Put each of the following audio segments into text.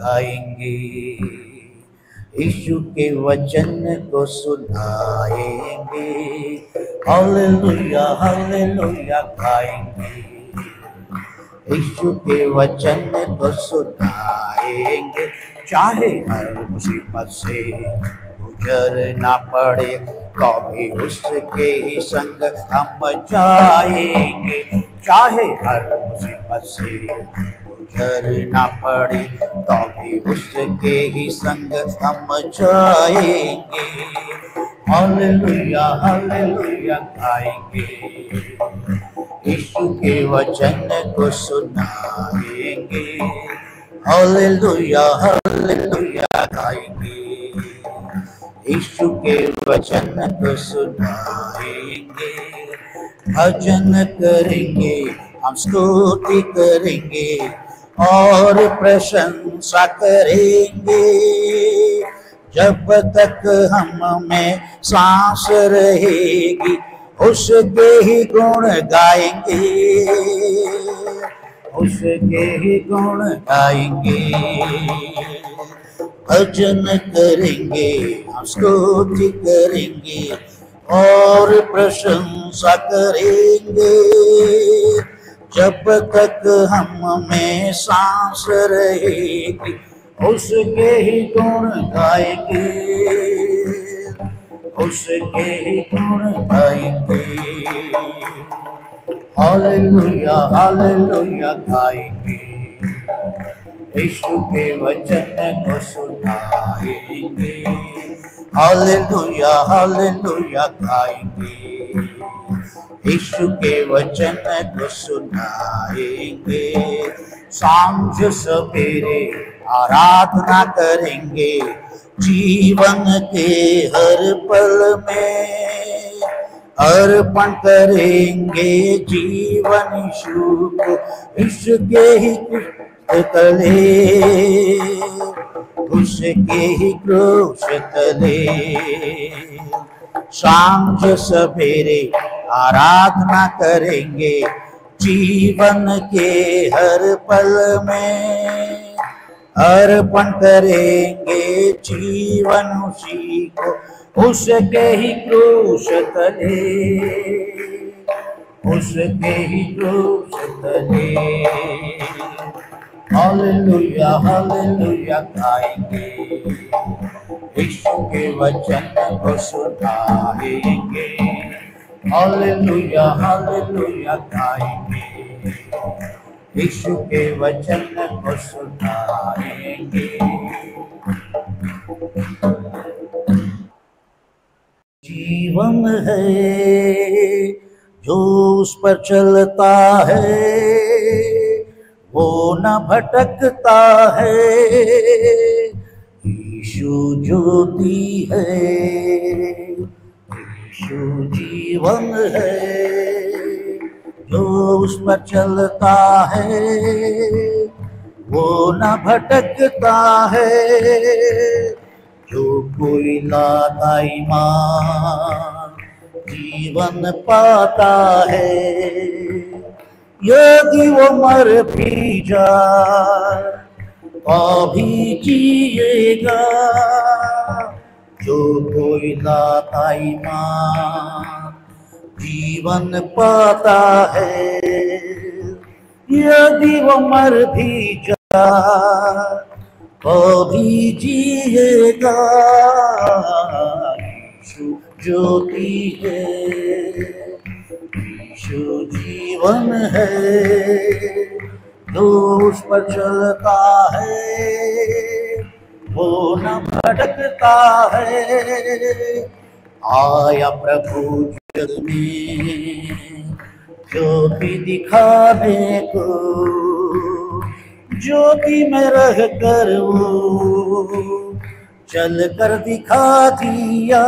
गाएंगे, यीशु के वचन को सुनाएंगे। हालेलुया हालेलुया गाएंगे, यीशु के वचन को सुनाएंगे। चाहे हर मुसीबत से गुजरना पड़े तो भी उसके ही संग हम जाएंगे। चाहे हर मुसीबत से गुजरना पड़े तो भी उसके ही संग हम जाएंगे। हालेलुया हालेलुया गाएंगे, यीशु के वचन को सुनाएंगे। हालेलुया हालेलुया गाएंगे, यीशु के वचन को सुनाएंगे। भजन करेंगे, हम स्तुति करेंगे और प्रशंसा करेंगे। जब तक हम में सांस रहेगी उसके ही गुण गाएंगे, उसके ही गुण गाएंगे। भजन करेंगे, हम स्तुति करेंगे और प्रशंसा करेंगे। जब तक हम में सांस रहेगी उसके ही गुण गाएंगे, उसके ही गुण गाएंगे। हालेलुया हालेलुया गाएंगे, यीशु के वचन को सुनाएंगे। हालेलुया हालेलुया गाएंगे, यीशु के वचन को सुनाएंगे। सांझ सवेरे आराधना करेंगे, जीवन के हर पल में अर्पण करेंगे जीवन यीशु को। इसके ही तले, उसके ही क्रूस तले सांझ सवेरे आराधना करेंगे, जीवन के हर पल में अर्पण करेंगे जीवन उसी को। उसके ही क्रूस तले, उसके ही क्रूस तले। हालेलुया हालेलुया गाएंगे, यीशु के वचन को सुनाएंगे। हालेलुया हालेलुया गाएंगे, यीशु के वचन को सुनाएंगे। जीवन है जो उस पर चलता है वो न भटकता है। यीशु ज्योति है, यीशु जीवन है जो उस पर चलता है वो न भटकता है। जो कोई लाता ईमान जीवन पाता है, यदि वो मर भी जाए तो भी जिएगा। जो कोई लाता ईमान जीवन पाता है, यदि वो मर भी जाए तो भी जिएगा। यीशु ज्योति है, यीशु जीवन है जो उस पर चलता है वो न भटकता है। आया प्रभु जग में ज्योति दिखाने को, ज्योति में रह कर वो चल कर दिखा दिया।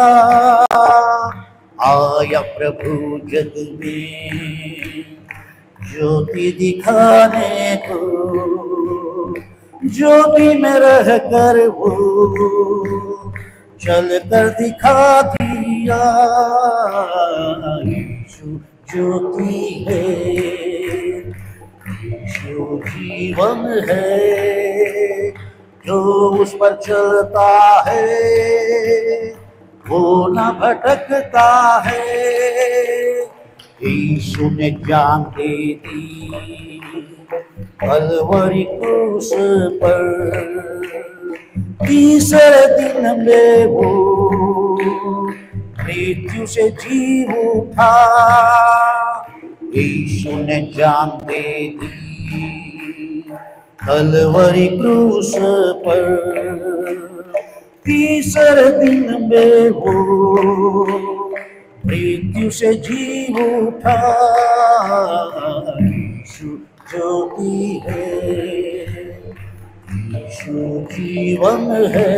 आया प्रभु जग में ज्योति दिखाने को, ज्योति में रह कर वो चल कर दिखा दिया। यीशु ज्योति है, यीशु जीवन है जो उस पर चलता है वो न भटकता है। यीशु ने जान दे दी कलवरी क्रूस पर, तीसरे दिन में वो मृत्यु से जी उठा। यीशु ने जान दे दी कलवरी क्रूस पर, तीसरे दिन में वो मृत्यु से जी उठा। यीशु ज्योति है, यीशु जीवन है,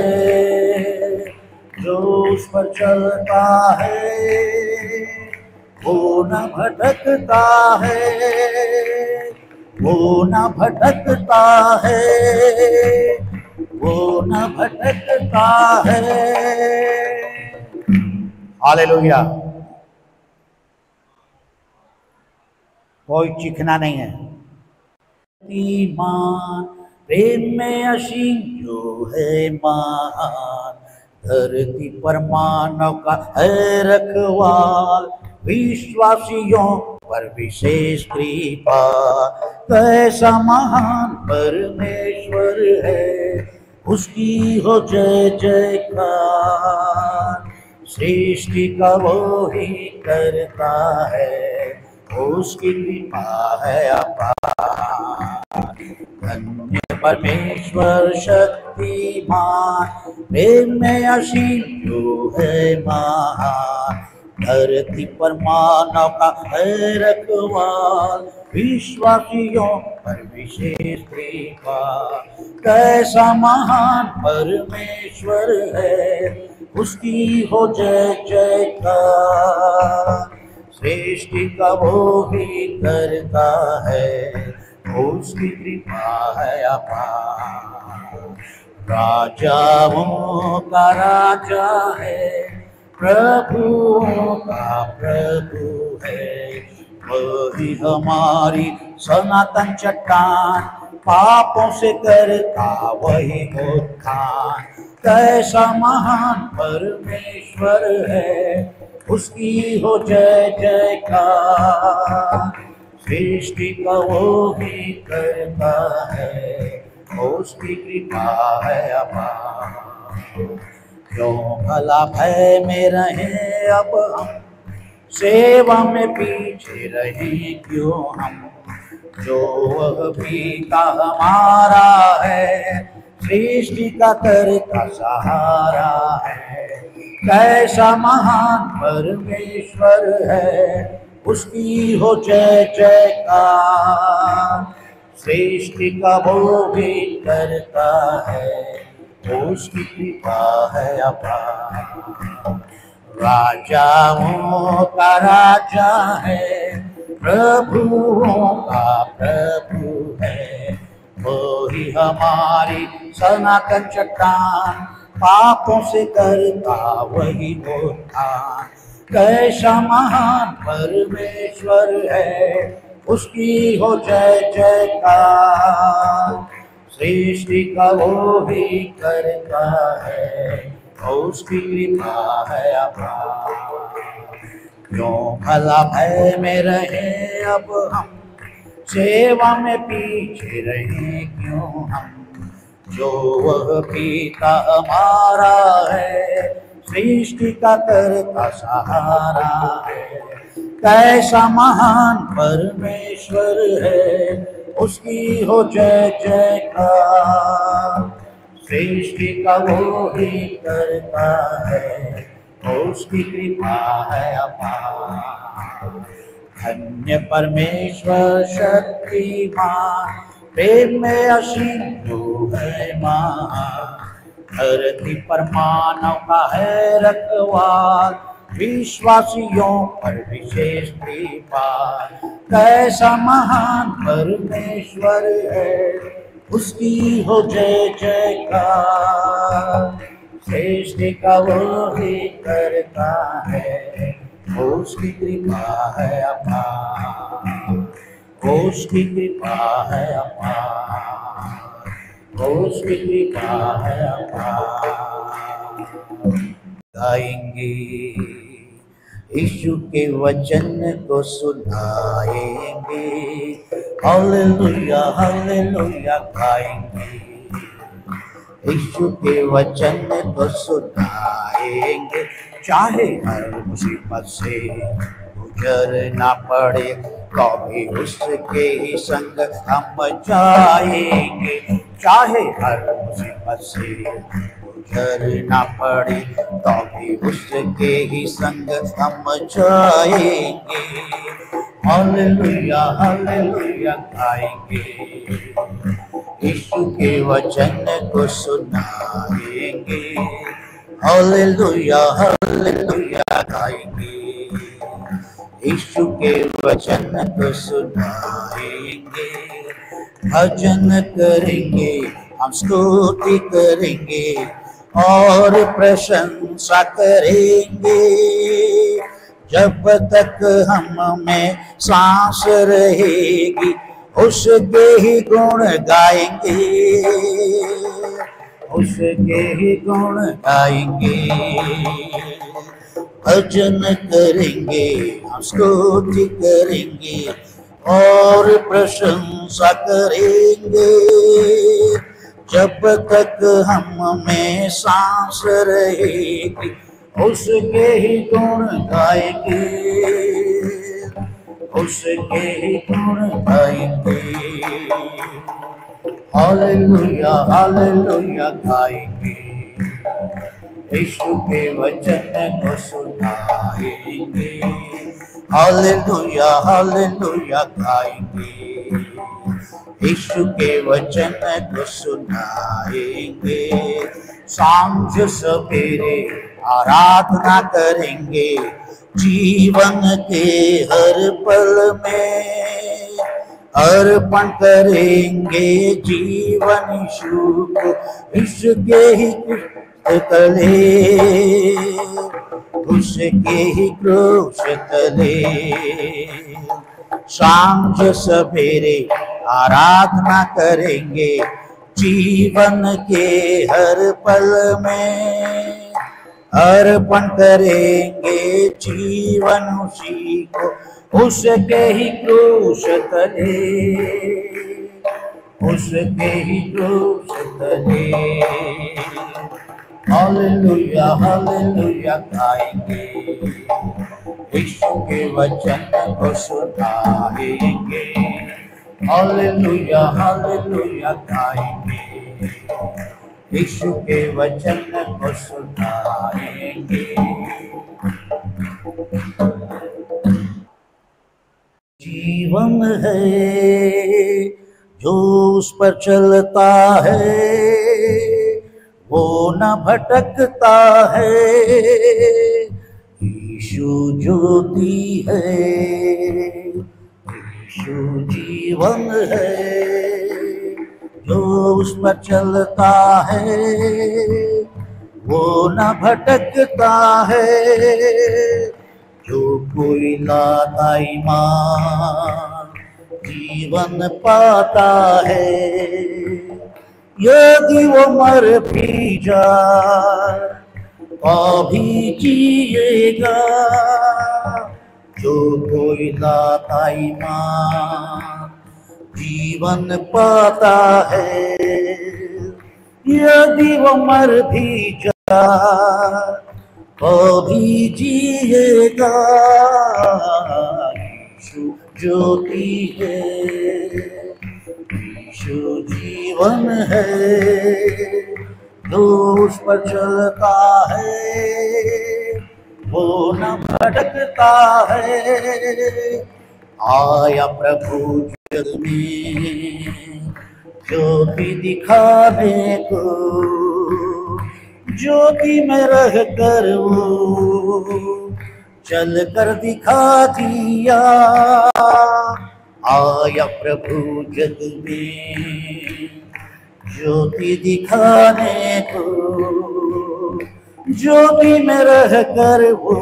जो उस पर चलता है वो न भटकता है, वो न भटकता है, वो न भटकता है। हालेलुया। कोई चीखना नहीं है। ईमान प्रेम में असीम जो है महान, धरती पर मानव का है रखवाल, विश्वासियों पर विशेष कृपा। कैसा महान परमेश्वर है, उसकी हो जय जयकार। सृष्टि का वो ही करता है, उसकी कृपा है अपार। धन्य परमेश्वर शक्तिमान, प्रेम में असीम जो है महान, धरती पर मानव का है रखवाल, विश्वासियों पर विशेष कृपा। कैसा महान परमेश्वर है, उसकी हो जय जयकार। सृष्टि का वो ही करता है, उसकी कृपा है अपार। राजाओं का राजा है, प्रभुओं का प्रभु है, वही हमारी सनातन चट्टान, पापों से करता वही उत्थान। कैसा महान परमेश्वर है, उसकी हो जय जयकार। सृष्टि का वो ही करता है, उसकी कृपा है अपार। क्यों भला भय में रहे अब हम, सेवा में पीछे रहे क्यों हम, जो वह पिता हमारा है, सृष्टि का करता सहारा है। कैसा महान परमेश्वर है, उसकी हो जय जयकार। सृष्टि का वो भी करता है, उसकी कृपा है अपार। राजाओं का राजा है, प्रभुओं का प्रभु है, वही हमारी सनातन चट्टान, पापों से करता वही उत्थान। कैसा महान परमेश्वर है, उसकी हो जय जयकार। सृष्टि का वो भी करता है, उसकी कृपा है अपार। क्यों भला भय में रहे अब हम, सेवा में पीछे रहे क्यों हम, जो वह पिता हमारा है, सृष्टि का करता सहारा है। कैसा महान परमेश्वर है, उसकी हो जय जयकार। सृष्टि का वो ही करता है, उसकी कृपा है अपार। धन्य परमेश्वर शक्तिमान, प्रेम में असीम जो है महान, धरती पर मानव का है रखवाल, विश्वासियों पर विशेष कृपा। कैसा महान परमेश्वर है, उसकी हो जय जयकार। सृष्टि का वो ही करता है, उसकी कृपा है अपार, उसकी कृपा है अपार। उसकी कृपा है अपार। गाएंगे यीशु के वचन को सुनाएंगे, हालेलुया हालेलुया गाएंगे। यीशु के वचन को सुनाएंगे, चाहे हर मुसीबत से गुजरना पड़े तो भी उसके ही संग हम जाएंगे। चाहे हर मुसीबत से गुजरना पड़े तो भी उसके ही संग हम जाएंगे, हालेलुया हालेलुया गाएंगे। यीशु के वचन को सुनाएंगे, हालेलुया हालेलुया गाएंगे। यीशु के वचन को सुनाएंगे, भजन करेंगे, हम स्तुति करेंगे और प्रशंसा करेंगे। जब तक हम में सांस रहेगी उसके ही गुण गाएंगे, उसके ही गुण गाएंगे। भजन करेंगे, हम स्तुति करेंगे और प्रशंसा करेंगे। जब तक हम में सांस रहेगी उसके ही गुण गाएंगे, उसके ही गुण गाएंगे। हालेलुया हालेलुया गाएंगे। यीशु के वचन को सुनाएंगे, हालेलुया हालेलुया गाएंगे। यीशु के वचन को सुनाएंगे, सांझ सवेरे आराधना करेंगे, जीवन के हर पल में अर्पण करेंगे जीवन यीशु को। इसके ही तले, उसके ही क्रूस तले सांझ सवेरे आराधना करेंगे, जीवन के हर पल में अर्पण करेंगे जीवन उसी को। उसके ही क्रूस तले, उसके ही क्रूस तले हालेलुया हालेलुया गाएंगे। यीशु के वचन को सुनाएंगे, हालेलुया हालेलुया गाएंगे। यीशु के वचन को सुनाएंगे। जीवन है जो उस पर चलता है वो न भटकता है। यीशु ज्योति है, यीशु जीवन है जो उस पर चलता है वो न भटकता है। जो कोई लाता ईमान जीवन पाता है, यदि वो मर भी जाए तो भी जिएगा। जो कोई लाता ईमान जीवन पाता है, यदि वो मर भी जाए तो भी जिएगा। यीशु ज्योति है, यीशु जीवन है जो उस पर चलता है वो न भटकता है। आया प्रभु जग में ज्योति दिखाने को, ज्योति में रह कर वो चल कर दिखा दिया। आया प्रभु जग में ज्योति दिखाने को, ज्योति में रह कर वो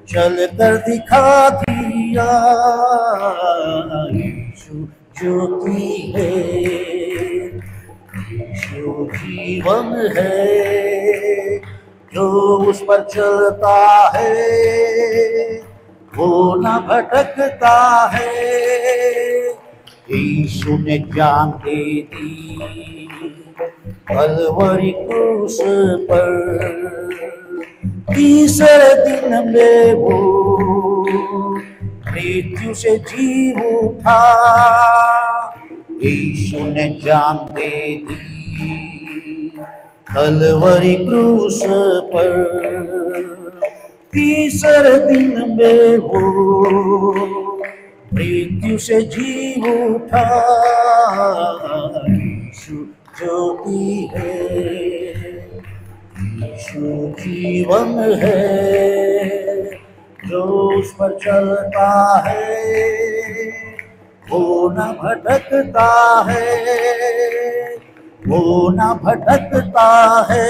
चल कर दिखा दिया। यीशु ज्योति है, यीशु जीवन है, जो उस पर चलता है वो न भटकता है। यीशु ने जान दे दी कलवरी क्रूस पर, तीसरे दिन में वो मृत्यु से जी उठा। यीशु ने जान दे दी कलवरी क्रूस पर, तीसरे दिन में वो मृत्यु से जी उठा। यीशु ज्योति है, यीशु जीवन है, जो उस पर चलता है वो न भटकता है, वो न भटकता है,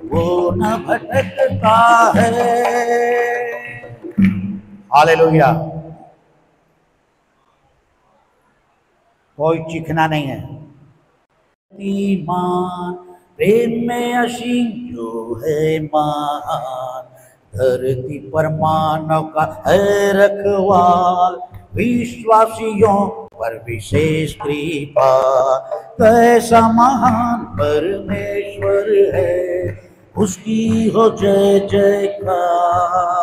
वो न भटकता है। हालेलुया। कोई चीखना नहीं है। ईमान प्रेम में असीम जो है महान, धरती पर मानव का है रखवाल, विश्वासियों पर विशेष कृपा। कैसा महान परमेश्वर है, उसकी हो जय जयकार।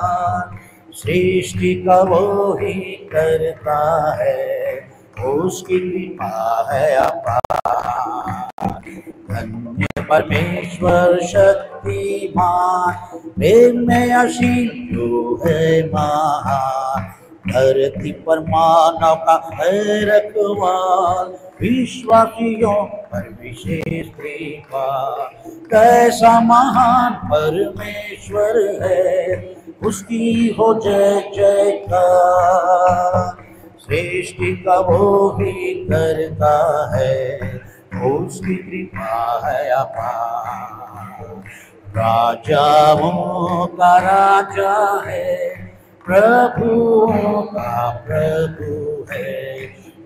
सृष्टि का वो ही करता है, उसकी कृपा है अपार। धन्य परमेश्वर शक्तिमान, प्रेम में असीम जो है महान, धरती पर मानव का है रखवाल, विश्वासियों पर विशेष कृपा। कैसा महान परमेश्वर है, उसकी हो जय जयकार। सृष्टि का वो ही करता है, उसकी कृपा है अपार। राजाओं का राजा है, प्रभुओं का प्रभु है,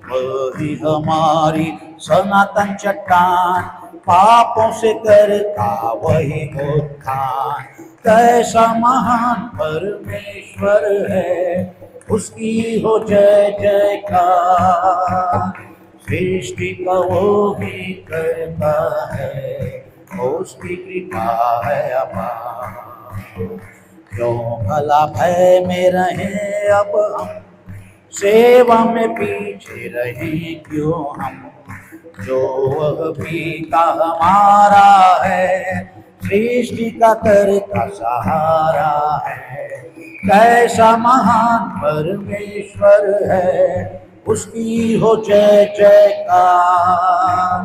वही हमारी सनातन चट्टान, पापों से करता वही उत्थान। कैसा महान परमेश्वर है, उसकी हो जय जयकार। सृष्टि का वो ही करता है, उसकी कृपा है अपार। क्यों भला भय में रहे अब हम, सेवा में पीछे रहे क्यों हम, जो वह पिता हमारा है, सृष्टि का करता सहारा है। कैसा महान परमेश्वर है, उसकी हो जय जयकार।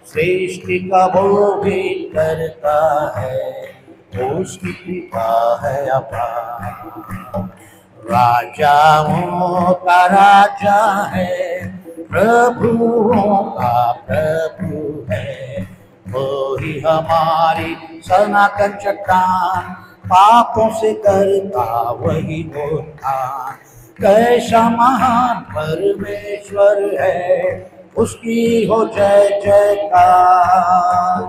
सृष्टि का वो भी करता है, उसकी कृपा है अपार। राजाओं का राजा है, प्रभुओं का प्रभु है, वो ही हमारी सनातन चट्टान, पापों से करता वही उत्थान। कैसा महान परमेश्वर है, उसकी हो जय जयकार।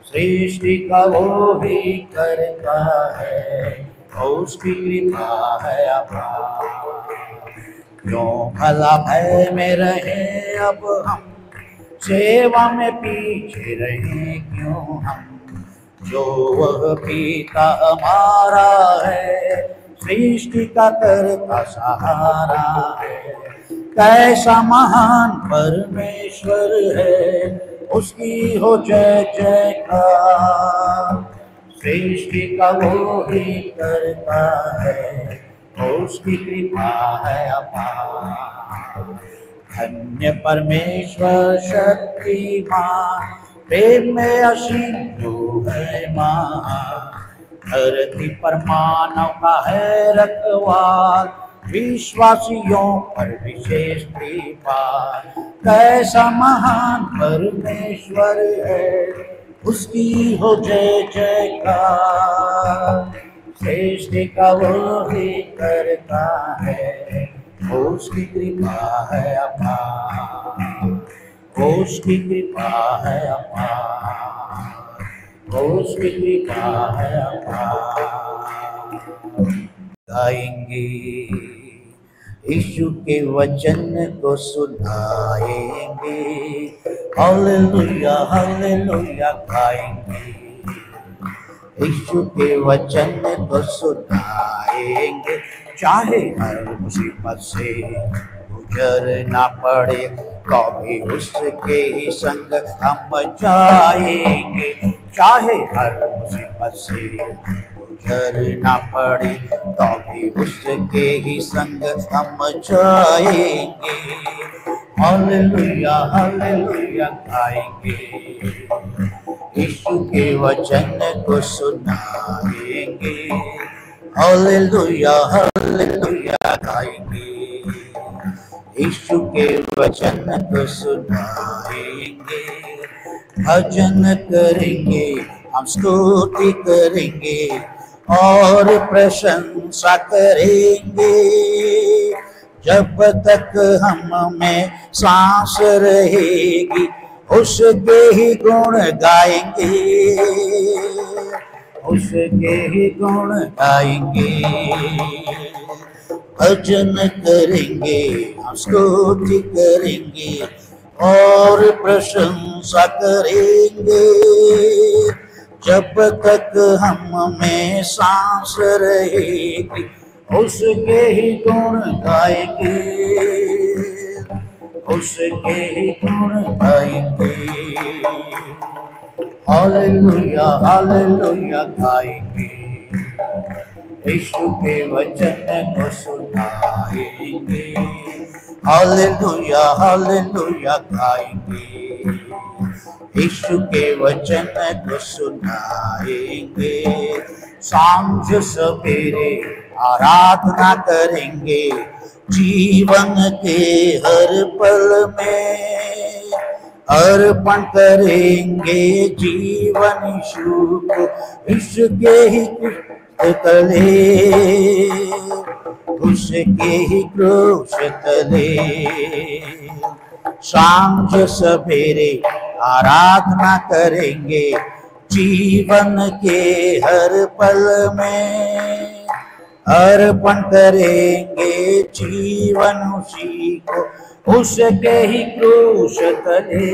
सृष्टि का वो भी करता है, उसकी कृपा है अपार। क्यों भला भय में रहे अब हम, सेवा में पीछे रहे क्यों हम, जो वह पिता हमारा है, सृष्टि का करता सहारा है। कैसा महान परमेश्वर है, उसकी हो जय जयकार। सृष्टि का वो ही करता है, उसकी कृपा है अपार। धन्य परमेश्वर शक्तिमान, प्रेम में असीम जो है महान, धरती पर मानव का है रखवाल, विश्वासियों पर विशेष कृपा। कैसा महान परमेश्वर है, उसकी हो जय जयकार। सृष्टि का वो ही करता है, उसकी कृपा है अपार। उसकी कृपा है अपार, उसकी कृपा है अपार। गाएंगे यीशु के वचन को सुनाएंगे, हालेलुया हालेलुया गाएंगे। यीशु के वचन को सुनाएंगे, चाहे हर मुसीबत से गुजरना पड़े, कभी उसके ही संग हम जाएंगे। चाहे हर मुसीबत से गुजरना पड़े, कभी उसके ही संग हम जाएंगे। हालेलुया हालेलुया गाएंगे, यीशु के वचन को सुनाएंगे, हालेलुया हालेलुया गाएंगे। यीशु के वचन को सुनाएंगे, भजन करेंगे, हम स्तुति करेंगे और प्रशंसा करेंगे। जब तक हम में सांस रहेगी, उसके ही गुण गाएंगे, उसके ही गुण गाएंगे। भजन करेंगे, स्तुति करेंगे और प्रशंसा करेंगे। जब तक हम में सांस रहेगी, उसके ही गुण गाएंगे, उसके ही गुण गाएंगे। हालेलुया हालेलुया गाएंगे, यीशु के वचन को सुनाएंगे, हालेलुया हालेलुया गाएंगे। यीशु के वचन को सुनाएंगे, सांझ सवेरे आराधना करेंगे, जीवन के हर पल में अर्पण करेंगे जीवन यीशु को, इसके ही तले, उसके ही क्रूस तले। सांझ सवेरे आराधना करेंगे, जीवन के हर पल में अर्पण करेंगे जीवन उसी को, उसके ही क्रूस तले,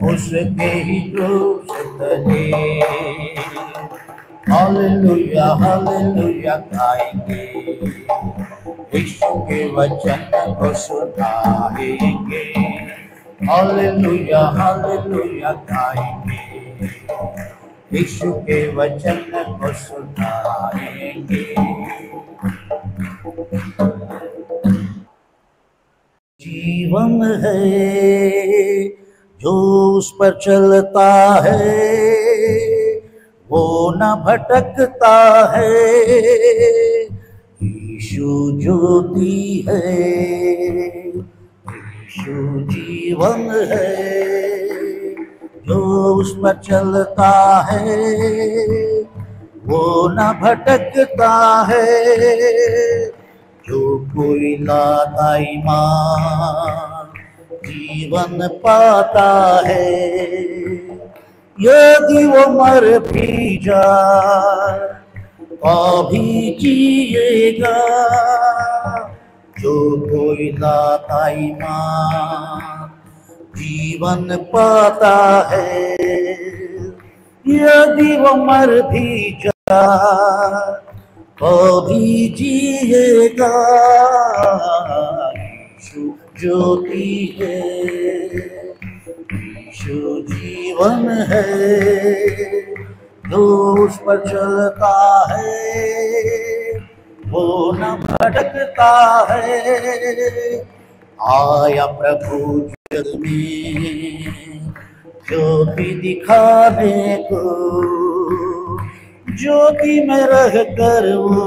उसके ही क्रूस तले। हालेलुया हालेलुया गाएंगे, यीशु के वचन को सुनाएंगे, हालेलुया हालेलुया गाएंगे। यीशु के वचन को सुनाएंगे। जीवन है जो उस पर चलता है, वो न भटकता है। यीशु ज्योति है, यीशु जीवन है, जो उस पर चलता है वो न भटकता है। जो कोई लाता ईमान जीवन पाता है, यदि वो मर भी जाए अभी जिएगा। जो कोई लाता ईमान जीवन पाता है, यदि वो मर भी जाए अभी जिएगा। यीशु ज्योति है, यीशु जीवन है, जो उस पर चलता है वो न भटकता है। आया प्रभु जग में ज्योति दिखाने को, ज्योति में रह कर वो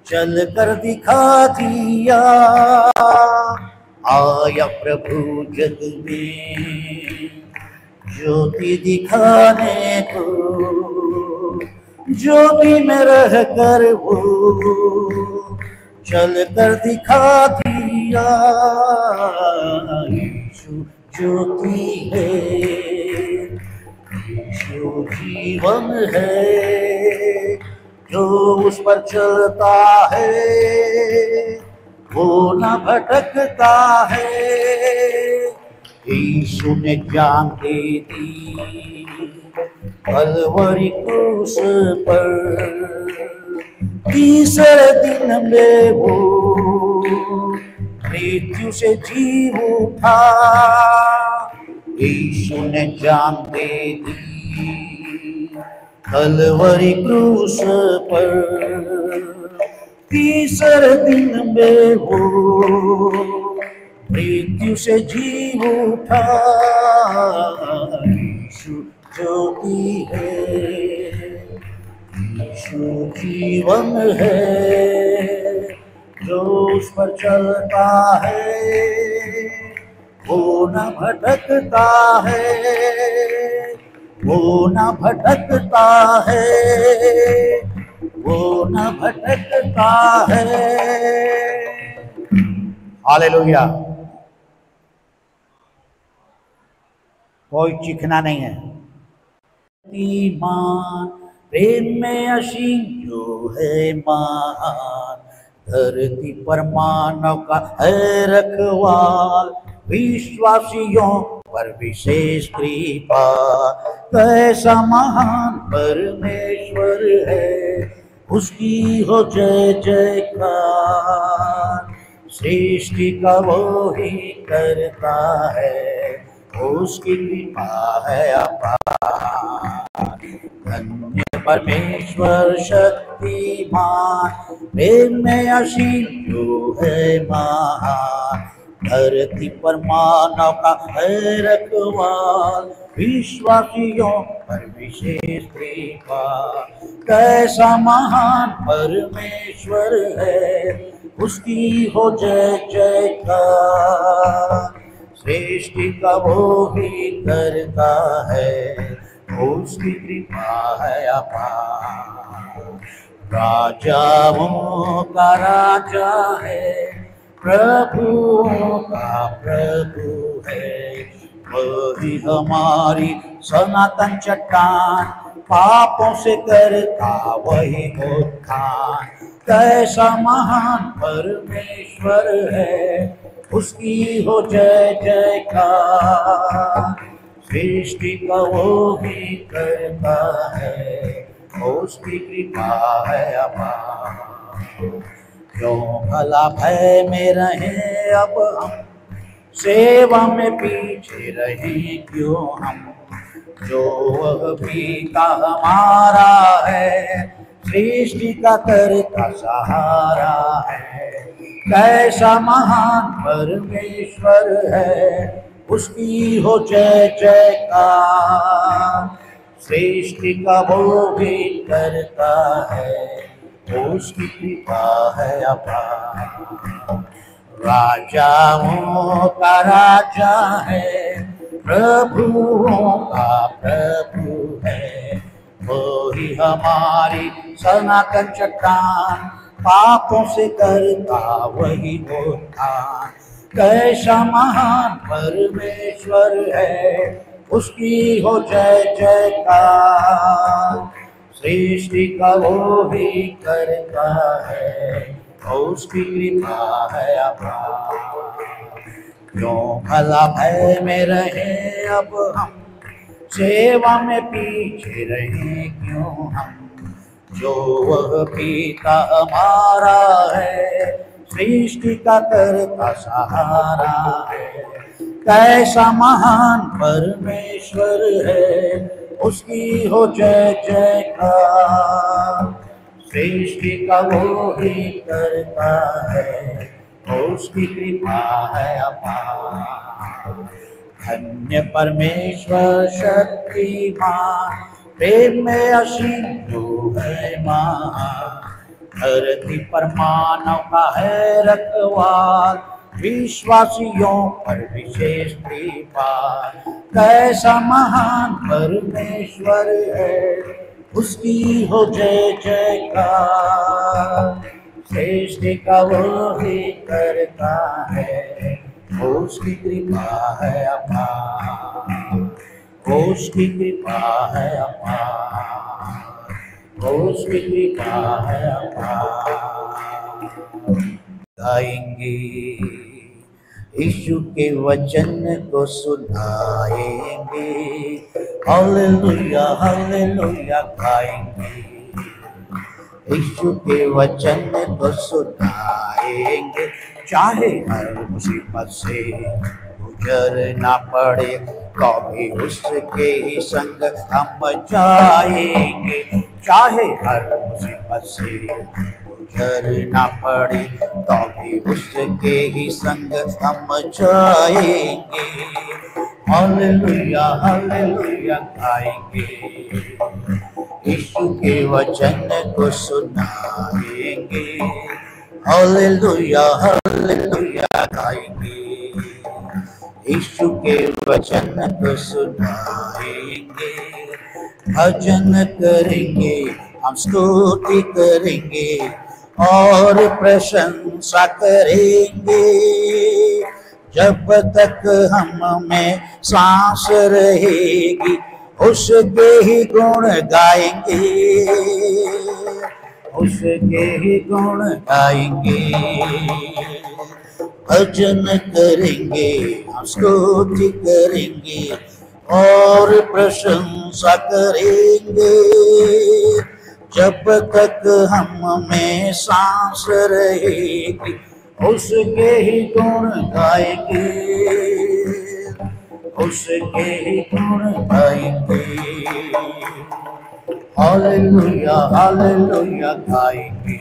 चल कर दिखा दिया। आया प्रभु जग में ज्योति दिखाने को, ज्योति में रह कर वो चल कर दिखा दिया। दिया। यीशु ज्योति है, यीशु जीवन है, जो उस पर चलता है वो न भटकता है। यीशु ने जान दे दी कलवरी क्रूस पर, तीसरे दिन में वो मृत्यु से जी उठा। यीशु ने जान दे दी कलवरी क्रूस पर, तीसरे दिन में वो मृत्यु से जी उठा। यीशु ज्योति है, यीशु जीवन है, जो उस पर चलता है वो न भटकता है, वो न भटकता है, वो न भटकता है। हालेलुया। कोई चीखना नहीं है। ईमान प्रेम में असीम जो है महान, धरती पर मानव का है रखवाल, विश्वासियों पर विशेष कृपा। कैसा महान परमेश्वर है, उसकी हो जय जयकार। सृष्टि का वो ही करता है, उसकी कृपा है अपार। धन्य परमेश्वर शक्तिमान, प्रेम में असीम जो है महान, धरती पर मानव का है रखवाल, विश्वासियों पर विशेष कृपा। कैसा महान परमेश्वर है, उसकी हो जय जयकार। सृष्टि का वो ही करता है, उसकी कृपा है अपार। राजाओं का राजा है, प्रभुओं का प्रभु है, वही हमारी सनातन चट्टान, पापों से करता वही उत्थान। कैसा महान परमेश्वर है, उसकी हो जय जयकार। सृष्टि का वो भी करता है, उसकी कृपा है अपार। क्यों भला भय में रहे अब हम, सेवा में पीछे रहे क्यों हम, जो वह पिता हमारा है, सृष्टि का करता सहारा है। कैसा महान परमेश्वर है, उसकी हो जय जयकार। सृष्टि का वो भी करता है, उसकी कृपा है अपार। राजाओं का राजा है, प्रभुओं का प्रभु है, वही हमारी सनातन चट्टान, पापों से करता वही उत्थान। कैसा महान परमेश्वर है, उसकी हो जय जयकार। सृष्टि का वो भी करता है, उसकी कृपा है अपार। क्यों भला भय में रहे अब हम, सेवा में पीछे रहे क्यों हम, जो वह पिता हमारा है, सृष्टि का करता सहारा है। कैसा महान परमेश्वर है, उसकी हो जय जयकार। सृष्टि का वो ही करता है, उसकी कृपा है अपार। धन्य परमेश्वर शक्तिमान, प्रेम में असीम जो है महान, धरती पर मानव का है रखवाल, विश्वासियों पर विशेष कृपा। कैसा महान परमेश्वर है, उसकी हो जय जयकार। सृष्टि का वो ही करता है, उसकी कृपा है अपार, उसकी कृपा है अपार, उसकी कृपा है अपार। गाएंगे यीशु के वचन को सुनाएंगे, हालेलुया हालेलुया गाएंगे, यीशु के वचन को सुनाएंगे। चाहे हर मुसीबत से गुजरना पड़े, कभी उसके ही संग हम जाएंगे। चाहे हर मुसीबत से गुजरना पड़े, कभी उसके ही संग हम जाएंगे। हालेलुया हालेलुया गाएंगे, यीशु के वचन को सुनाएंगे, हालेलुया हालेलुया गाएंगे, यीशु के वचन को सुनाएंगे। भजन करेंगे, हम स्तुति करेंगे और प्रशंसा करेंगे, जब तक हम में सांस रहेगी उसके ही गुण गाएंगे, उसके ही गुण गाएंगे। भजन करेंगे, हम स्तुति करेंगे और प्रशंसा करेंगे, जब तक हम में सांस रहेगी उसके ही गुण गाएंगे, उसके ही गुण गाएंगे। हालेलुया हालेलुया गाएंगे,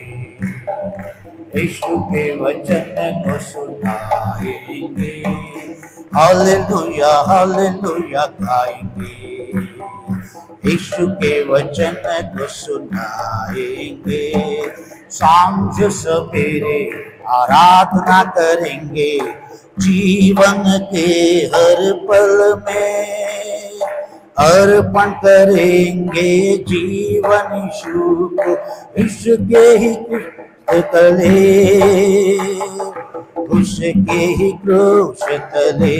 यीशु के वचन को सुनाएंगे, हालेलुया हालेलुया गाएंगे, यीशु के वचन को सुनाएंगे। सांझ सवेरे आराधना करेंगे, जीवन के हर पल में अर्पण करेंगे जीवन यीशु को, इसके ही तले, उसके ही क्रूस तले।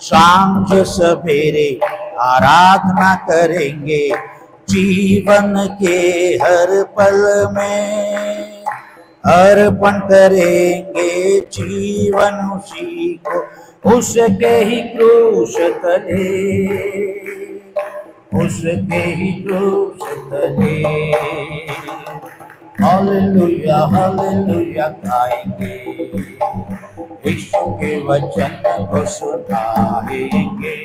सांझ सवेरे आराधना करेंगे, जीवन के हर पल में अर्पण करेंगे जीवन उसी को, उसके ही क्रूस तले, उसके ही क्रूस तले। हालेलुया हालेलुया गाएंगे, यीशु के वचन को सुनाएंगे,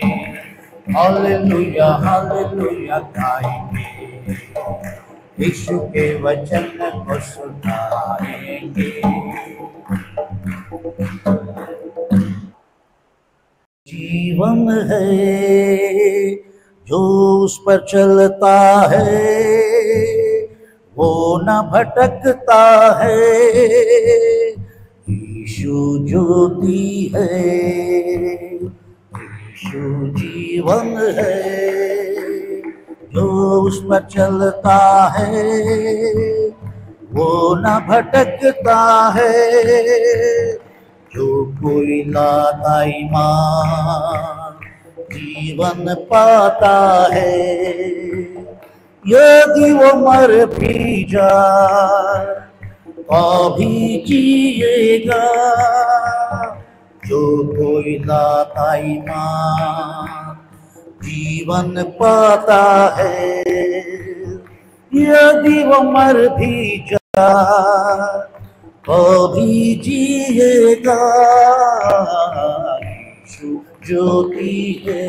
हालेलुया हालेलुया गाएंगे, यीशु के वचन को सुनाएंगे। जीवन है जो उस पर चलता है वो न भटकता है, यीशु ज्योति है, यीशु जीवन है, जो उस पर चलता है वो न भटकता है, जो कोई लाता ईमान जीवन पाता है, यदि वो मर भी जाए अभी जिएगा, जो कोई लाता ईमान जीवन पाता है, यदि वो मर भी जाए अभी जिएगा, यीशु ज्योति है,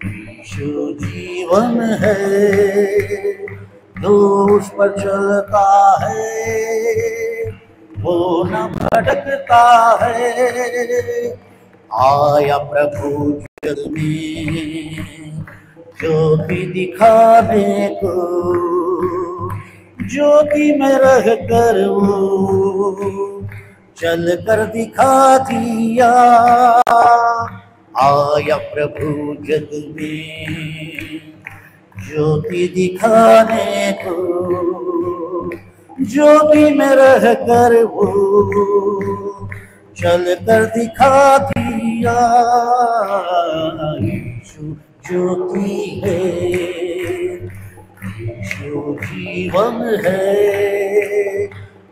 यीशु जीवन है, जो उस पर चलता है वो न भटकता है। आया प्रभु जग में ज्योति दिखाने को, ज्योति में रह कर वो चल कर दिखा दिया। आया प्रभु जग में ज्योति दिखाने को, ज्योति में रह कर वो चल कर दिखा दिया। यीशु ज्योति है, यीशु जीवन है,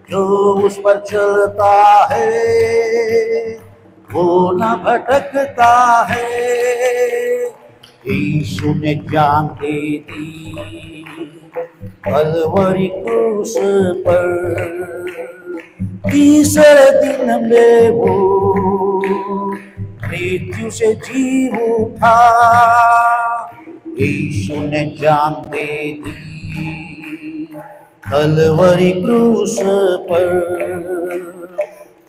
जो उस पर चलता है वो न भटकता है। यीशु ने जान दे दी कलवरी क्रूस पर, तीसरे दिन में वो मृत्यु से जी उठा। यीशु ने जान दे दी कलवरी क्रूस पर,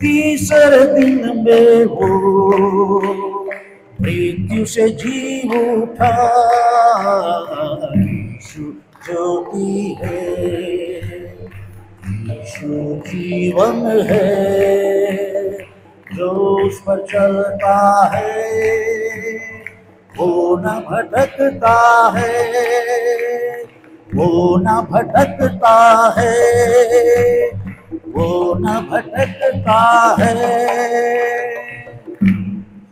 तीसरे दिन में वो मृत्यु से जी उठा। यीशु ज्योति है, यीशु जीवन है, जो उस पर चलता है वो न भटकता है, वो न भटकता है, वो न भटकता है।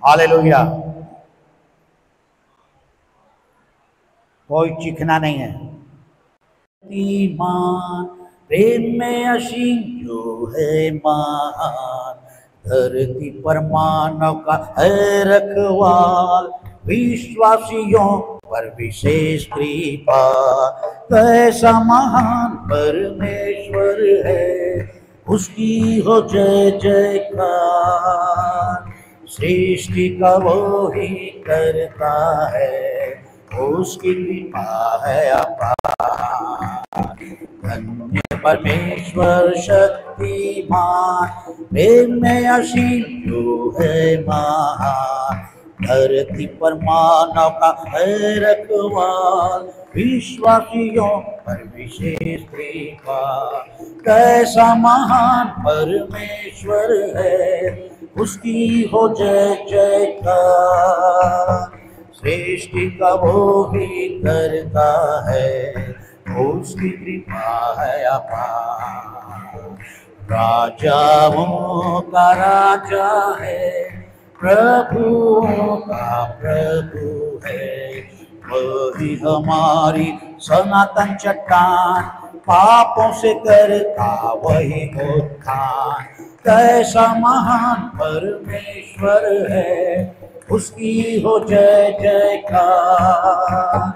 हालेलुया। कोई चीखना नहीं है। ईमान प्रेम में असीम जो है महान, धरती पर मानव का है रखवाल, विश्वासियों पर विशेष कृपा। कैसा महान परमेश्वर है, उसकी हो जय जयकार। सृष्टि का वो ही करता है, उसकी कृपा है अपार। धन्य परमेश्वर शक्तिमान, प्रेम में असीम जो है महान, धरती पर मानव का है रखवाल, विश्वासियों पर विशेष कृपा। कैसा महान परमेश्वर है, उसकी हो जय जयकार। सृष्टि का वो ही करता है, उसकी कृपा है अपार। राजाओं का राजा है, प्रभुओं का प्रभु है, वही हमारी सनातन चट्टान, पापों से करता वही उत्थान। कैसा महान परमेश्वर है, उसकी हो जय जयकार।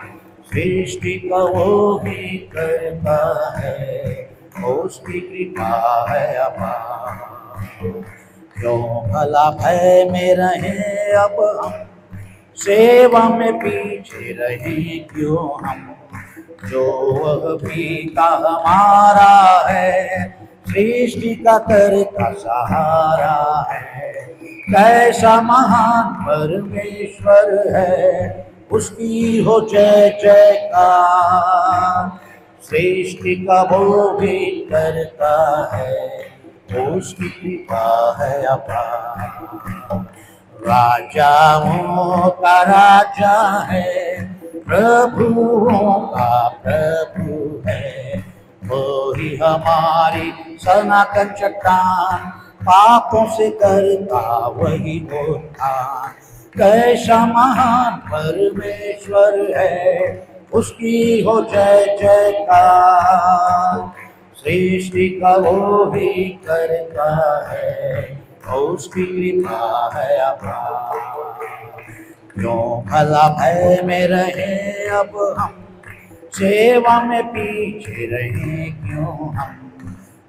सृष्टि का वो ही करता है, उसकी कृपा है अपार। क्यों भला भय में रहे अब हम, सेवा में पीछे रहे क्यों हम, जो वह पिता हमारा है, सृष्टि का करता सहारा है। कैसा महान परमेश्वर है, उसकी हो जय जयकार। सृष्टि का वो भी करता है, उसकी कृपा है अपार। राजाओं का राजा है, प्रभुओं का प्रभु है, वही हमारी सनातन चट्टान, पापों से करता वही उत्थान। कैसा महान परमेश्वर है, उसकी हो जय जयकार। सृष्टि का वो भी करता है, उसकी कृपा है अपार। क्यों भला भय में रहे अब हम, सेवा में पीछे रहे क्यों हम,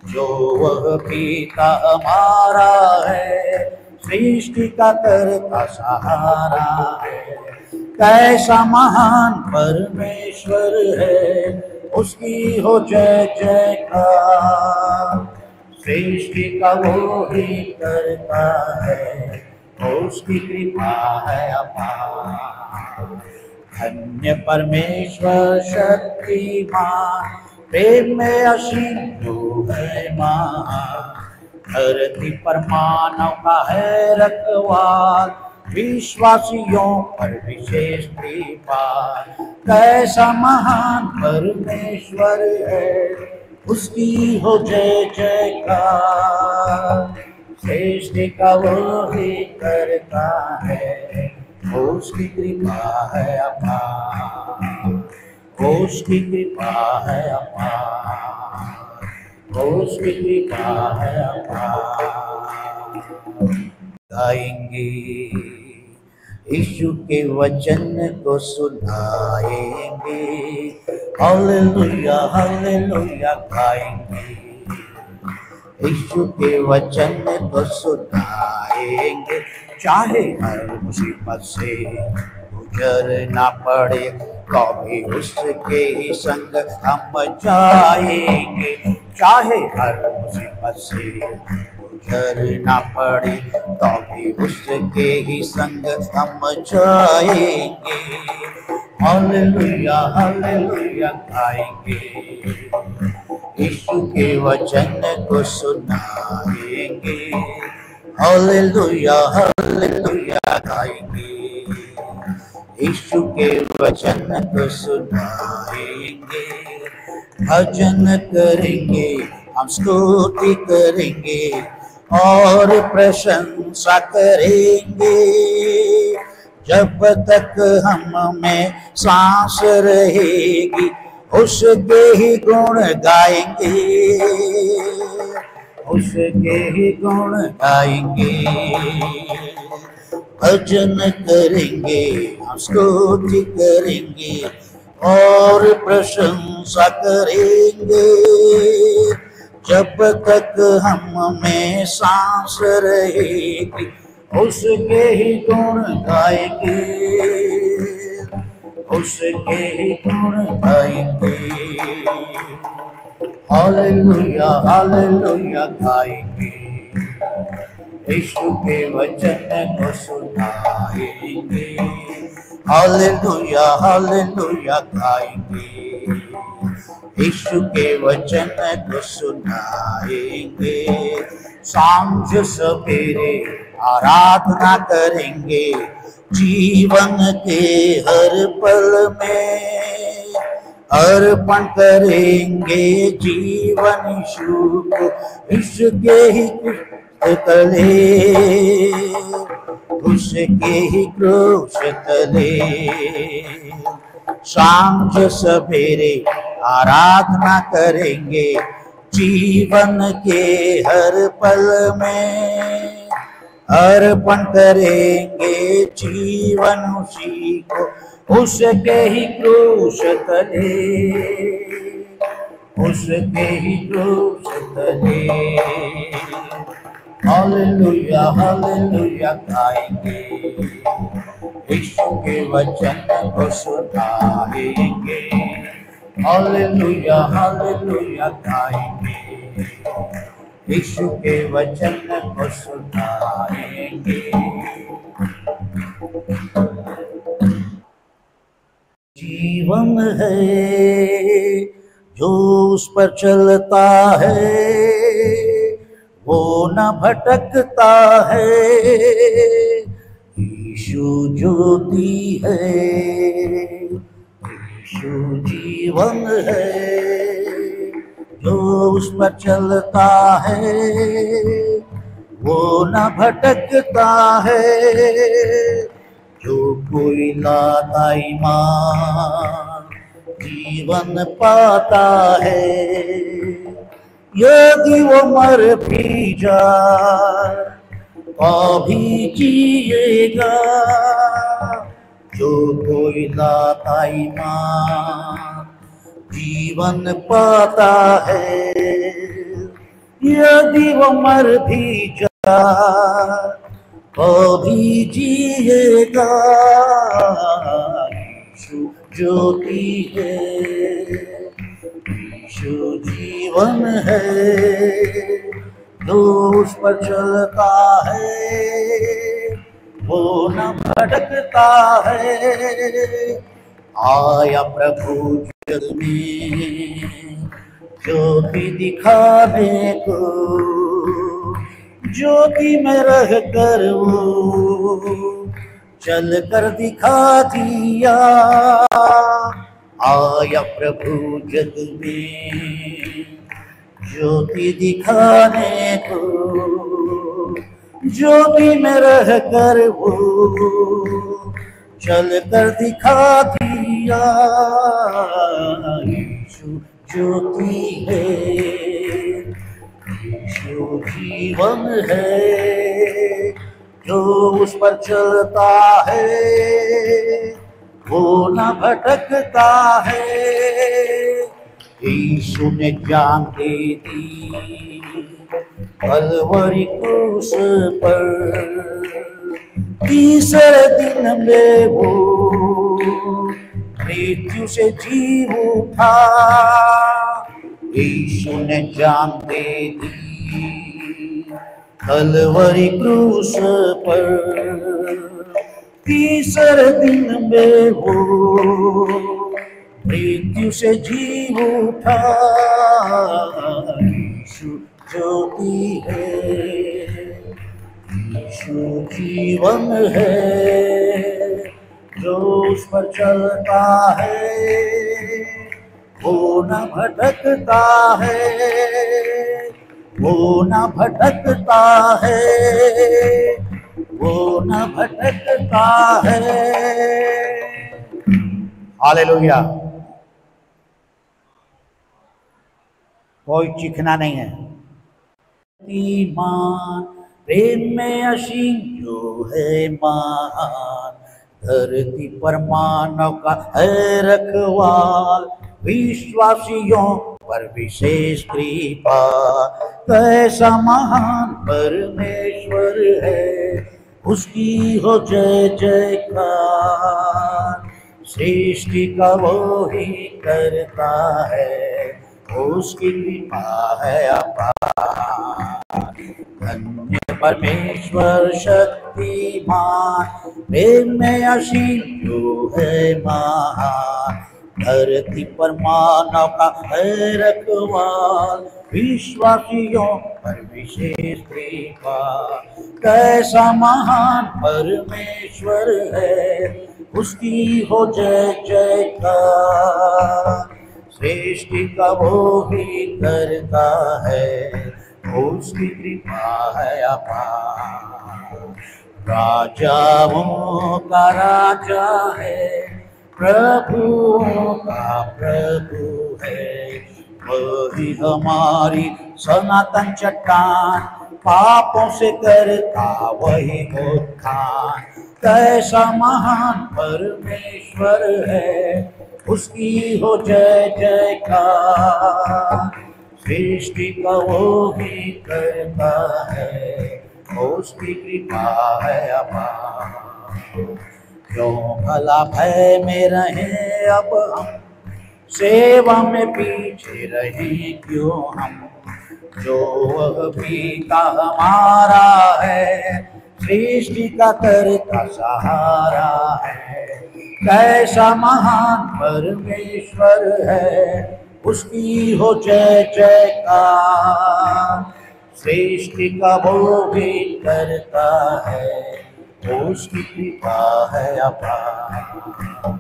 जो वह पिता हमारा है, सृष्टि का करता सहारा है। कैसा महान परमेश्वर है, उसकी हो जय जयकार। सृष्टि का वो ही करता है, उसकी कृपा है अपार। धन्य परमेश्वर शक्तिमान, प्रेम में असीम जो है महान, धरती पर मानव का है रखवाल, विश्वासियों पर विशेष कृपा। कैसा महान परमेश्वर है, उसकी हो जय जयकार। सृष्टि का वो ही करता है, उसकी कृपा है अपार, उसकी कृपा है अपार, उसकी कृपा है अपार। गाएंगे यीशु के वचन को सुनाएंगे, हालेलुया हालेलुया गाएंगे। यीशु के वचन को सुनाएंगे, चाहे हर मुसीबत से गुजरना पड़े तो भी उसके ही संग हम जाएंगे। चाहे हर मुसीबत से गुजरना पड़े तो भी उसके ही संग हम जाएंगे। हालेलुया हालेलुया गाएंगे, यीशु के वचन को सुनाएंगे, हालेलुया हालेलुया गाएंगे। यीशु के वचन को सुनाएंगे, भजन करेंगे, हम स्तुति करेंगे और प्रशंसा करेंगे। जब तक हम में सांस रहेगी उसके ही गुण गाएंगे, उसके ही गुण गाएंगे। भजन करेंगे, हम स्तुति करेंगे और प्रशंसा करेंगे। जब तक हम में सांस रहेगी उसके ही गुण गाएंगे, उसके ही गुण गाएंगे। हालेलुया हालेलुया गाएंगे, यीशु के वचन को सुनाएंगे, हालेलुया हालेलुया गाएंगे। यीशु के वचन को सुनाएंगे, सांझ सवेरे आराधना करेंगे, जीवन के हर पल में अर्पण करेंगे जीवन यीशु को, इसके ही तले, उसके ही क्रूस तले। सांझ सवेरे आराधना करेंगे, जीवन के हर पल में अर्पण करेंगे जीवन उसी को, उसके ही क्रूस तले, उसके ही क्रूस तले। हालेलुया हालेलुया गाएंगे, यीशु के वचन को सुनाएंगे, हालेलुया हालेलुया गाएंगे। यीशु के वचन को सुनाएंगे। जीवन है जो उस पर चलता है वो न भटकता है, यीशु ज्योति है, यीशु जीवन है। जो उस पर चलता है वो न भटकता है, जो कोई लाता ईमान जीवन पाता है। यदि वो मर भी जाए तो भी जिएगा, जो कोई लाता ईमान जीवन पाता है। यदि वो मर भी जाए तो भी जिएगा, यीशु ज्योति है, यीशु जीवन है। जो उस पर चलता है वो न भटकता है। आया प्रभु जग में ज्योति दिखाने को, ज्योति में रह कर वो चल कर दिखा दिया। आया प्रभु जग में ज्योति दिखाने को, ज्योति में रह कर वो चल कर दिखा दिया। यीशु ज्योति है, यीशु जीवन है, जो उस पर चलता है वो न भटकता है। यीशु ने जान दे दी कलवरी क्रूस पर, तीसरे दिन में वो मृत्यु से जी उठा। यीशु ने जान दे दी कलवरी क्रूस पर, तीसरे दिन में वो मृत्यु से जी उठा। यीशु ज्योति है, यीशु जीवन है, जो उस पर चलता है वो न भटकता है, वो न भटकता है, वो न भटकता है। हालेलुया। कोई चीखना नहीं है। ईमान प्रेम में असीम जो है महान, धरती पर मानव का है रखवाल, विश्वासियों पर विशेष कृपा। कैसा महान परमेश्वर है, उसकी हो जय जयकार। सृष्टि का वो ही करता है, उसकी कृपा है अपार। धन्य परमेश्वर शक्तिमान, प्रेम में असीम जो है महान, धरती पर मानव का है रखवाल, विश्वासियों पर विशेष कृपा। कैसा महान परमेश्वर है, उसकी हो जय जयकार। सृष्टि का वो ही करता है, उसकी कृपा है अपार। राजाओं का राजा है, प्रभुओं का प्रभु है, वही हमारी सनातन चट्टान, पापों से करता वही उत्थान। कैसा महान परमेश्वर है, उसकी हो जय जयकार। सृष्टि का वो ही करता है, उसकी कृपा है अपार। क्यों भला भय में रहे अब हम, सेवा में पीछे रहे क्यों हम, जो वह पिता हमारा है, सृष्टि का करता सहारा है। कैसा महान परमेश्वर है, उसकी हो जय जयकार। सृष्टि का वो भी करता है, उसकी कृपा है अपार।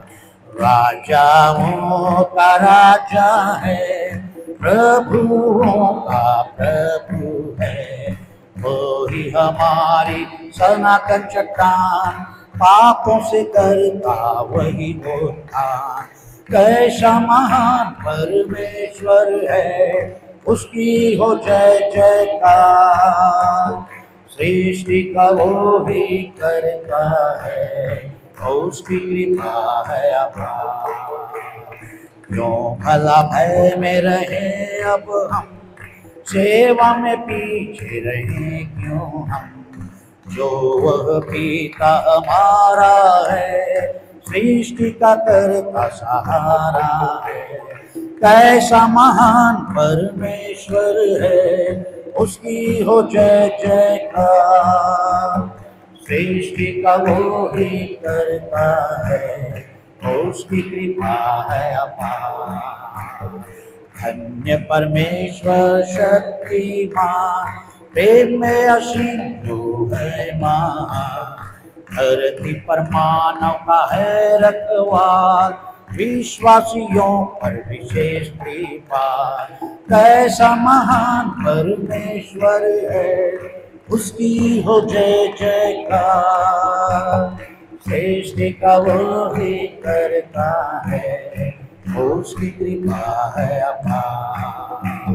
राजाओं का राजा है, प्रभुओं का प्रभु है, वो ही हमारी सनातन चट्टान, पापों से करता वही उत्थान। कैसा महान परमेश्वर है, उसकी हो जय जयकार। सृष्टि का वो भी करता है, उसकी कृपा है अपार। क्यों भला भय में रहे अब हम, सेवा में पीछे रहे क्यों हम, जो वह पिता हमारा है, सृष्टि का करता सहारा है। कैसा महान परमेश्वर है, उसकी हो जय जयकार। सृष्टि का वो ही करता है, उसकी कृपा है अपार। धन्य परमेश्वर शक्तिमान, प्रेम में असीम जो है महान, धरती पर मानव का है रखवाल, विश्वासियों पर विशेष कृपा। कैसा महान परमेश्वर है, उसकी हो जय जयकार। सृष्टि का वो ही करता है, उसकी कृपा है अपार,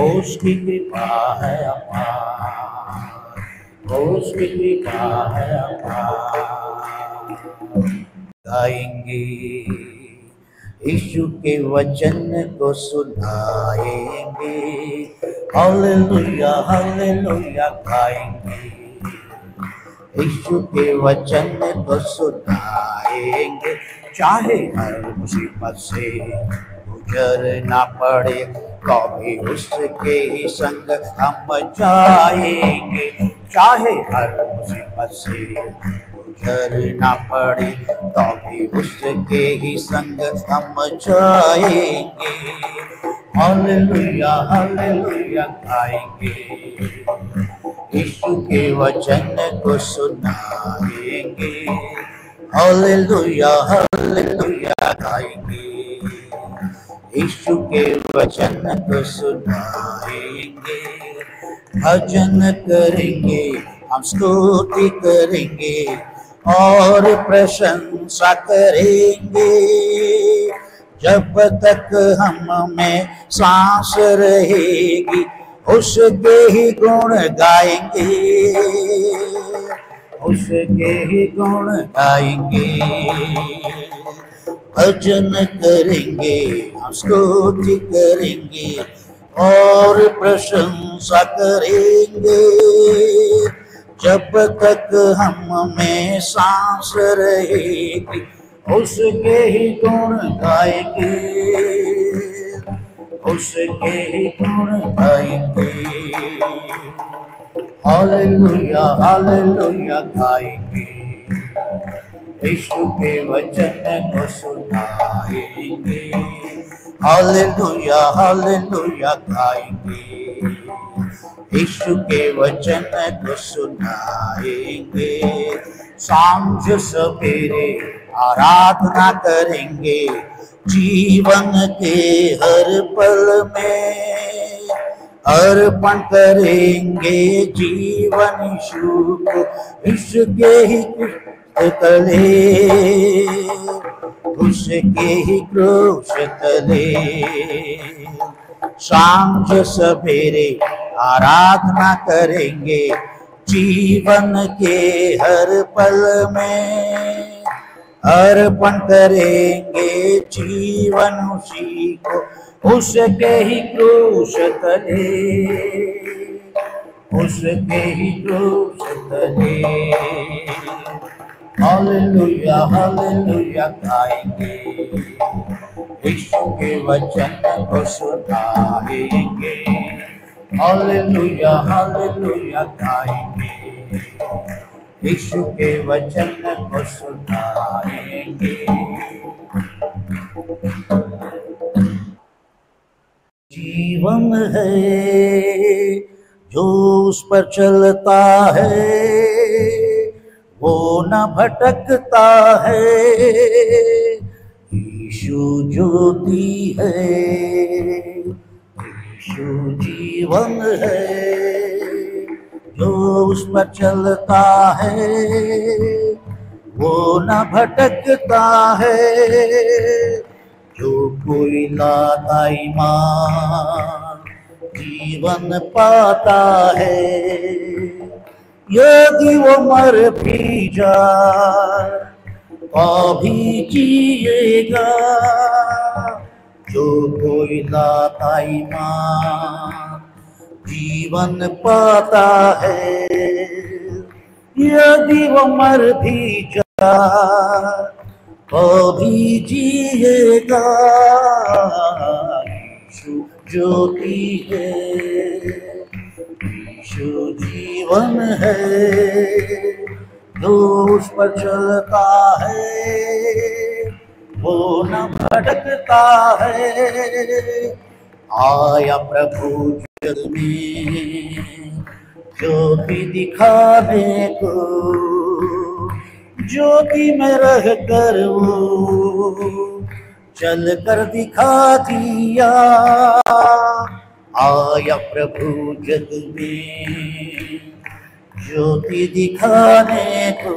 उसकी कृपा है अपार, उसकी कृपा है अपार। गाएंगे यीशु के वचन को सुनाएंगे, हालेलुया हालेलुया गाएंगे। यीशु के वचन को सुनाएंगे, चाहे हर मुसीबत से गुजरना पड़े तो भी उसके ही संग हम जाएंगे। चाहे हर मुसीबत से गुजरना पड़े तो भी उसके ही संग हम जाएंगे। हालेलुया हालेलुया गाएंगे, यीशु के वचन को सुनाएंगे, हालेलुया हालेलुया गाएंगे। यीशु के वचन को सुनाएंगे, भजन करेंगे, हम स्तुति करेंगे और प्रशंसा करेंगे। जब तक हम में सांस रहेगी उसके ही गुण गाएंगे, उसके ही गुण गाएंगे। भजन करेंगे, हम स्तुति करेंगे और प्रशंसा करेंगे। जब तक हम में सांस रहेगी उसके ही गुण गाएंगे, उसके ही गुण गाएंगे। हालेलुया हालेलुया गाएंगे, यीशु के वचन को सुनाएंगे, हालेलुया हालेलुया गाएंगे। यीशु के वचन को सुनाएंगे, सांझ सवेरे आराधना करेंगे, जीवन के हर पल में अर्पण करेंगे जीवन यीशु को। इसके ही तले, उसके ही क्रूस तले सांझ सवेरे आराधना करेंगे, जीवन के हर पल में अर्पण करेंगे जीवन उसी को। उसके ही क्रूस तले, उसके ही क्रूस तले हालेलुया हालेलुया गाएंगे, यीशु के वचन को सुनाएंगे, हालेलुया हालेलुया गाएंगे, यीशु के वचन को सुनाएंगे। जीवन है जो उस पर चलता है वो न भटकता है, यीशु ज्योति है, यीशु जीवन है जो उस पर चलता है वो न भटकता है। जो कोई लाता ईमान जीवन पाता है, यदि वो मर भी जाए तो भी जिएगा। जो कोई लाता ईमान जीवन पाता है, यदि वो मर भी जाए तो भी जिएगा। यीशु ज्योति है, यीशु जीवन है जो उस पर चलता है वो न भटकता है। आया प्रभु जग में ज्योति दिखाने को, ज्योति में रह कर वो चल कर दिखा दिया। आया प्रभु जग में ज्योति दिखाने को,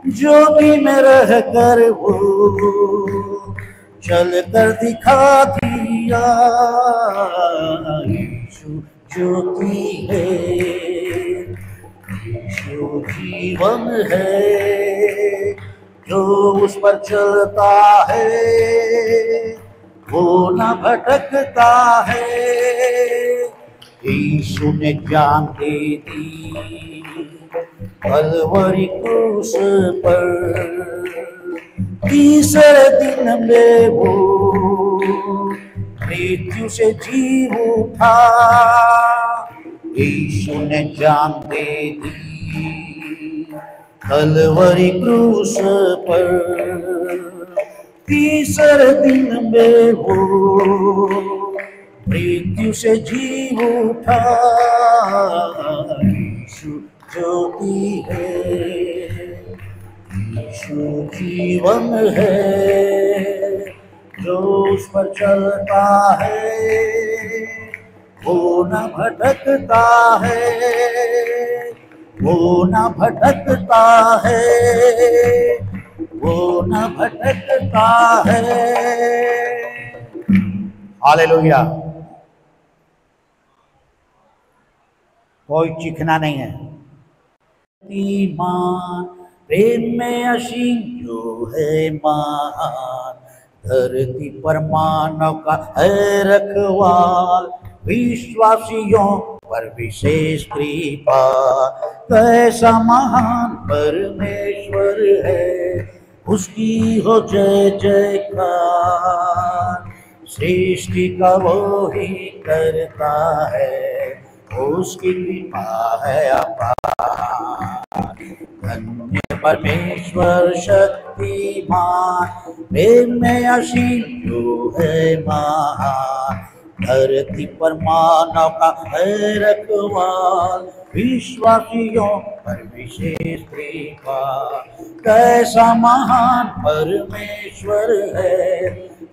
ज्योति में रह कर वो चल कर दिखा दिया। यीशु ज्योति है, यीशु जीवन है, जो उस पर चलता है वो न भटकता है। यीशु ने जान दे दी कलवरी क्रूस पर, तीसरे दिन में वो मृत्यु से जी उठा। यीशु ने जान दे दी कलवरी क्रूस पर, तीसरे दिन में वो मृत्यु से जी उठा। यीशु ज्योति है, यीशु जीवन है, जो उस पर चलता है वो न भटकता है, वो न भटकता है, वो न भटकता है। हालेलुया। कोई चीखना नहीं है। ईमान प्रेम में असीम जो है महान, धरती पर मानव का है रखवाल, विश्वासियों पर विशेष कृपा। कैसा महान परमेश्वर है, उसकी हो जय जयकार। सृष्टि का वो ही करता है, उसकी कृपा है अपार। धन्य परमेश्वर शक्तिमान, प्रेम में असीम जो है महान, धरती पर मानव का है रखवाल, विश्वासियों पर विशेष कृपा। कैसा महान परमेश्वर है,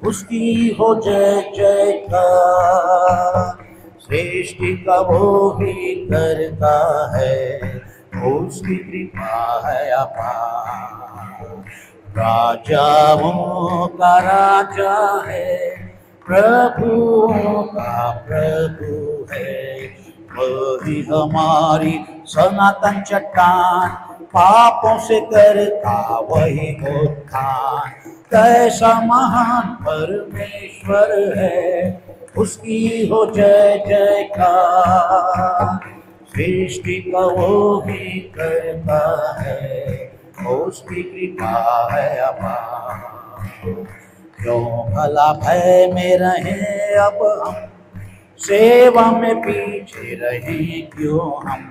उसकी हो जय जयकार। सृष्टि का वो ही करता है, उसकी कृपा है अपार। राजाओं का राजा है, प्रभुओं का प्रभु है, वही हमारी सनातन चट्टान, पापों से करता वही उत्थान। कैसा महान परमेश्वर है, उसकी हो जय जयकार। सृष्टि का वो ही करता है, उसकी कृपा है अपार। क्यों भला भय में रहे अब हम, सेवा में पीछे रहे क्यों हम,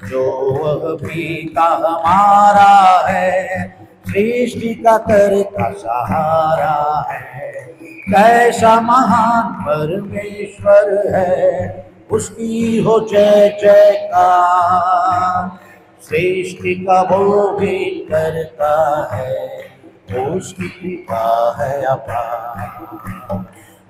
जो वह पिता हमारा है, सृष्टि का करता सहारा है। कैसा महान परमेश्वर है, उसकी हो जय जयकार। सृष्टि का वो भी करता है, उसकी कृपा है अपार।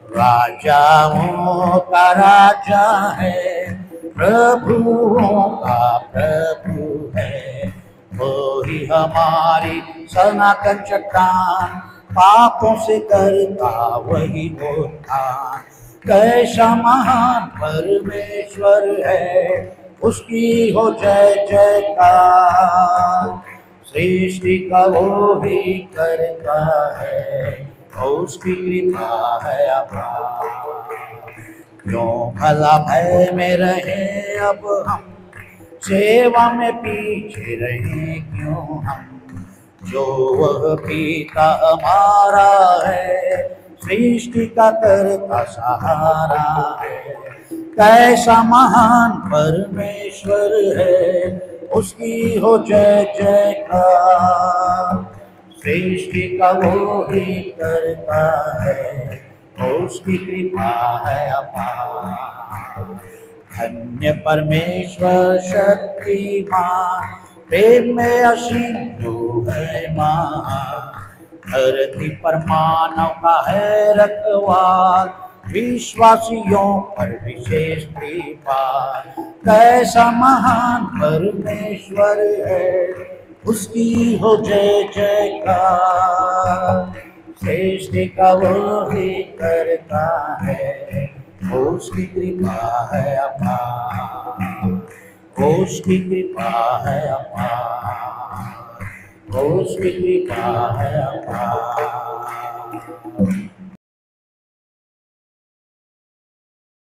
राजाओं का राजा है, प्रभुओं का प्रभु है, वो ही हमारी सनातन चट्टान, पापों से करता वही उत्थान। कैसा महान परमेश्वर है, उसकी हो जय जयकार। सृष्टि का वो भी करता है, उसकी कृपा है अपार। क्यों भला भय में रहे अब हम, सेवा में पीछे रहे क्यों हम, जो वह पिता हमारा है, सृष्टि का करता सहारा है। कैसा महान परमेश्वर है, उसकी हो जय जयकार। सृष्टि का वो ही करता है, उसकी कृपा है अपार। धन्य परमेश्वर शक्तिमान, प्रेम में असीम जो है महान, धरती पर मानव का है रखवाल, विश्वासियों पर विशेष कृपा। कैसा महान परमेश्वर है, उसकी हो जय जयकार। सृष्टि का वो ही करता है, उसकी कृपा है अपार, उसकी कृपा है अपार, उसकी कृपा है अपार।